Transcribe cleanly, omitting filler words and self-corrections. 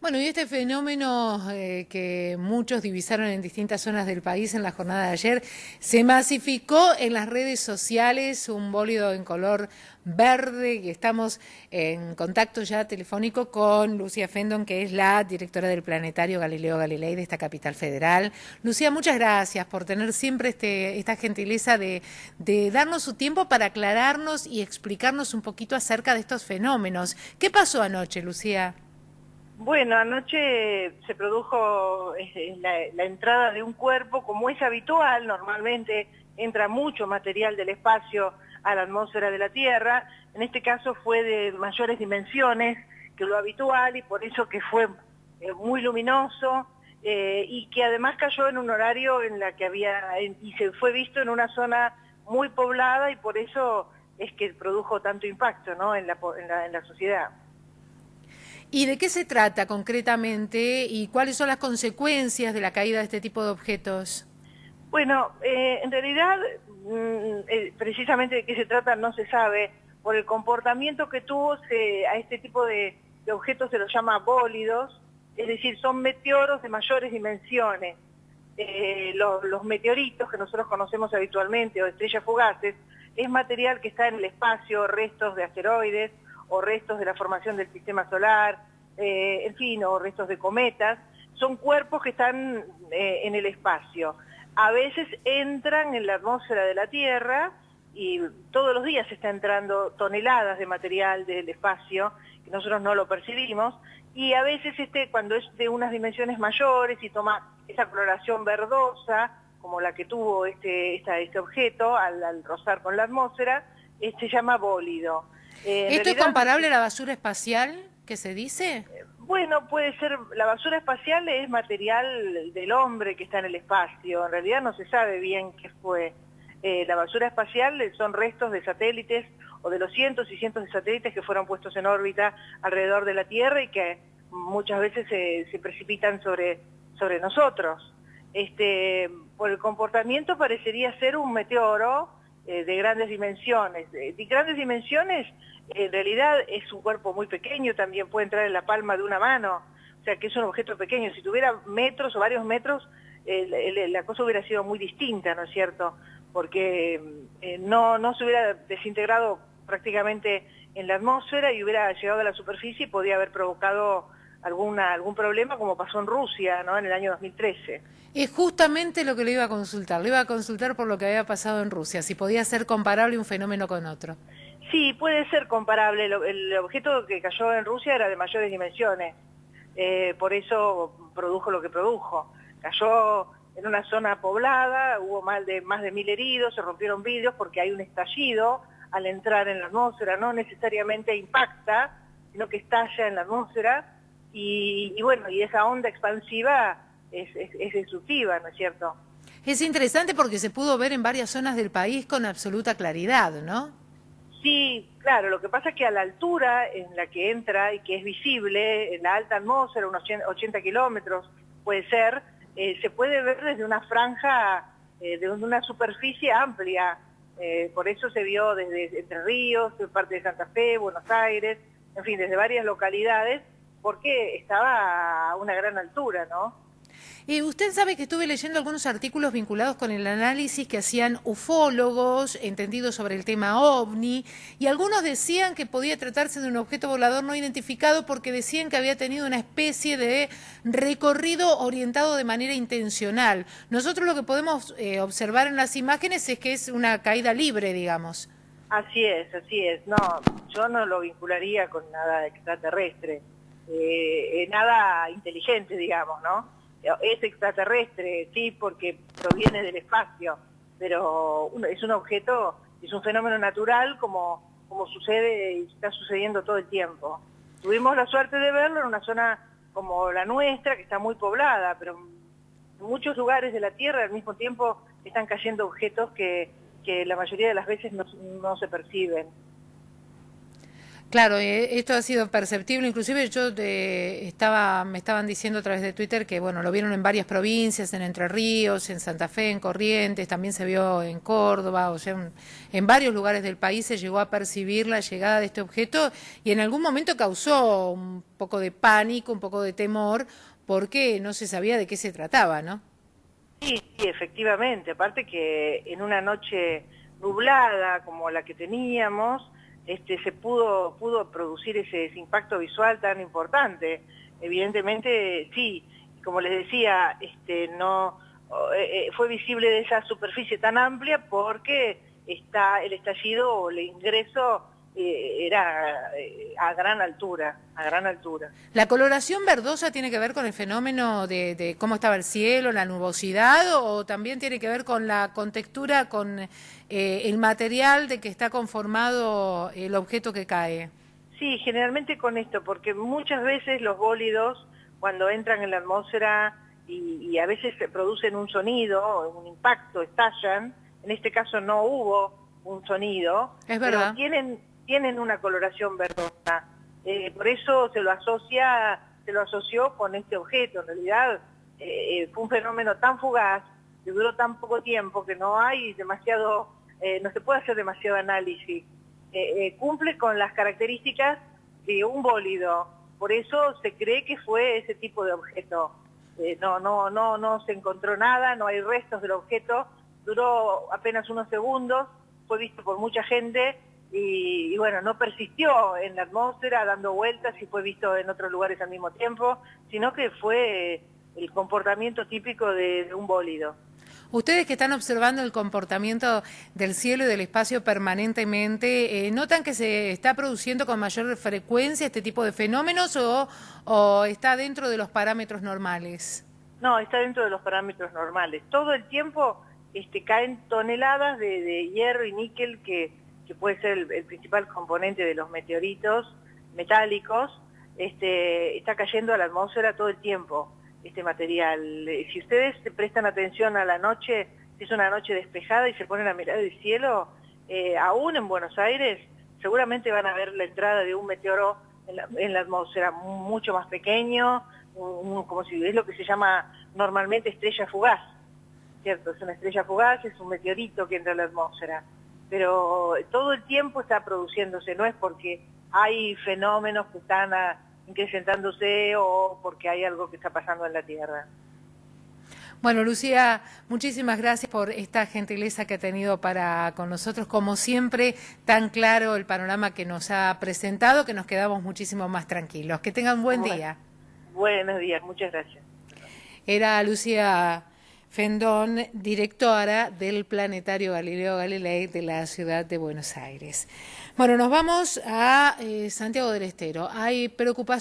Bueno, y este fenómeno que muchos divisaron en distintas zonas del país en la jornada de ayer, se masificó en las redes sociales, un bólido en color verde, y estamos en contacto ya telefónico con Lucía Fendon, que es la directora del Planetario Galileo Galilei de esta capital federal. Lucía, muchas gracias por tener siempre esta gentileza de darnos su tiempo para aclararnos y explicarnos un poquito acerca de estos fenómenos. ¿Qué pasó anoche, Lucía? Bueno, anoche se produjo la entrada de un cuerpo, como es habitual, normalmente entra mucho material del espacio a la atmósfera de la Tierra, en este caso fue de mayores dimensiones que lo habitual y por eso que fue muy luminoso y que además cayó en un horario en la que y se fue visto en una zona muy poblada y por eso es que produjo tanto impacto, ¿no?, en la sociedad. ¿Y de qué se trata concretamente y cuáles son las consecuencias de la caída de este tipo de objetos? Bueno, en realidad, precisamente de qué se trata no se sabe. Por el comportamiento que tuvo, a este tipo de objetos se los llama bólidos, es decir, son meteoros de mayores dimensiones. Los meteoritos que nosotros conocemos habitualmente, o estrellas fugaces, es material que está en el espacio, restos de asteroides, o restos de la formación del sistema solar, en fin, o restos de cometas. Son cuerpos que están en el espacio. A veces entran en la atmósfera de la Tierra y todos los días está entrando toneladas de material del espacio, que nosotros no lo percibimos, y a veces cuando es de unas dimensiones mayores y toma esa coloración verdosa, como la que tuvo este objeto al rozar con la atmósfera, se llama bólido. En ¿Esto es realidad, comparable a la basura espacial que se dice? bueno, puede ser, la basura espacial es material del hombre que está en el espacio, en realidad no se sabe bien qué fue. La basura espacial son restos de satélites o de los cientos y cientos de satélites que fueron puestos en órbita alrededor de la Tierra y que muchas veces se precipitan sobre nosotros. Por el comportamiento parecería ser un meteoro de grandes dimensiones. De grandes dimensiones, en realidad es un cuerpo muy pequeño, también puede entrar en la palma de una mano, o sea que es un objeto pequeño. Si tuviera metros o varios metros, la cosa hubiera sido muy distinta, ¿no es cierto? Porque no se hubiera desintegrado prácticamente en la atmósfera y hubiera llegado a la superficie y podía haber provocado algún problema, como pasó en Rusia, ¿no?, en el año 2013. Es justamente lo que le iba a consultar. Le iba a consultar por lo que había pasado en Rusia, si podía ser comparable un fenómeno con otro. Sí, puede ser comparable. El objeto que cayó en Rusia era de mayores dimensiones, por eso produjo lo que produjo. Cayó en una zona poblada, hubo más de 1.000 heridos, se rompieron vidrios porque hay un estallido al entrar en la atmósfera, no necesariamente impacta, sino que estalla en la atmósfera, y bueno, y esa onda expansiva es destructiva, ¿no es cierto? Es interesante porque se pudo ver en varias zonas del país con absoluta claridad, ¿no? Sí, claro, lo que pasa es que a la altura en la que entra y que es visible, en la alta atmósfera, unos 80 kilómetros puede ser, se puede ver desde una franja, de una superficie amplia. Por eso se vio desde Entre Ríos, parte de Santa Fe, Buenos Aires, en fin, desde varias localidades, porque estaba a una gran altura, ¿no? Usted sabe que estuve leyendo algunos artículos vinculados con el análisis que hacían ufólogos, entendidos sobre el tema OVNI, y algunos decían que podía tratarse de un objeto volador no identificado porque decían que había tenido una especie de recorrido orientado de manera intencional. Nosotros lo que podemos observar en las imágenes es que es una caída libre, digamos. Así es, así es. No, yo no lo vincularía con nada extraterrestre, nada inteligente, digamos, ¿no? Es extraterrestre, sí, porque proviene del espacio, pero es un objeto, es un fenómeno natural como sucede y está sucediendo todo el tiempo. Tuvimos la suerte de verlo en una zona como la nuestra, que está muy poblada, pero en muchos lugares de la Tierra al mismo tiempo están cayendo objetos que la mayoría de las veces no se perciben. Claro, esto ha sido perceptible, inclusive me estaban diciendo a través de Twitter que bueno, lo vieron en varias provincias, en Entre Ríos, en Santa Fe, en Corrientes, también se vio en Córdoba, o sea, en varios lugares del país se llegó a percibir la llegada de este objeto y en algún momento causó un poco de pánico, un poco de temor, porque no se sabía de qué se trataba, ¿no? Sí, sí, efectivamente, aparte que en una noche nublada como la que teníamos, se pudo producir ese impacto visual tan importante. Evidentemente, sí, como les decía, no fue visible de esa superficie tan amplia porque el estallido o el ingreso era a gran altura, a gran altura. ¿La coloración verdosa tiene que ver con el fenómeno de cómo estaba el cielo, la nubosidad, o también tiene que ver con la contextura, con el material de que está conformado el objeto que cae? Sí, generalmente con esto, porque muchas veces los bólidos, cuando entran en la atmósfera y a veces producen un sonido, un impacto, estallan, en este caso no hubo un sonido, Es pero verdad. tienen una coloración verdosa. Por eso se lo asoció con este objeto. En realidad fue un fenómeno tan fugaz, que duró tan poco tiempo, que no hay demasiado, no se puede hacer demasiado análisis. Cumple con las características de un bólido, por eso se cree que fue ese tipo de objeto. No se encontró nada, no hay restos del objeto, duró apenas unos segundos, fue visto por mucha gente y bueno, no persistió en la atmósfera dando vueltas y fue visto en otros lugares al mismo tiempo, sino que fue el comportamiento típico de un bólido. Ustedes que están observando el comportamiento del cielo y del espacio permanentemente, ¿notan que se está produciendo con mayor frecuencia este tipo de fenómenos o está dentro de los parámetros normales? No, está dentro de los parámetros normales. Todo el tiempo caen toneladas de hierro y níquel, que puede ser el principal componente de los meteoritos metálicos, está cayendo a la atmósfera todo el tiempo este material. Si ustedes prestan atención a la noche, si es una noche despejada y se ponen a mirar el cielo, aún en Buenos Aires seguramente van a ver la entrada de un meteoro en la atmósfera mucho más pequeño, como si es lo que se llama normalmente estrella fugaz, ¿cierto? Es una estrella fugaz, es un meteorito que entra a la atmósfera, pero todo el tiempo está produciéndose, no es porque hay fenómenos que están incrementándose o porque hay algo que está pasando en la Tierra. Bueno, Lucía, muchísimas gracias por esta gentileza que ha tenido para con nosotros. Como siempre, tan claro el panorama que nos ha presentado, que nos quedamos muchísimo más tranquilos. Que tengan un buen día. Buenos días, muchas gracias. Era Lucía Fendón, directora del Planetario Galileo Galilei de la ciudad de Buenos Aires. Bueno, nos vamos a Santiago del Estero. Hay preocupación.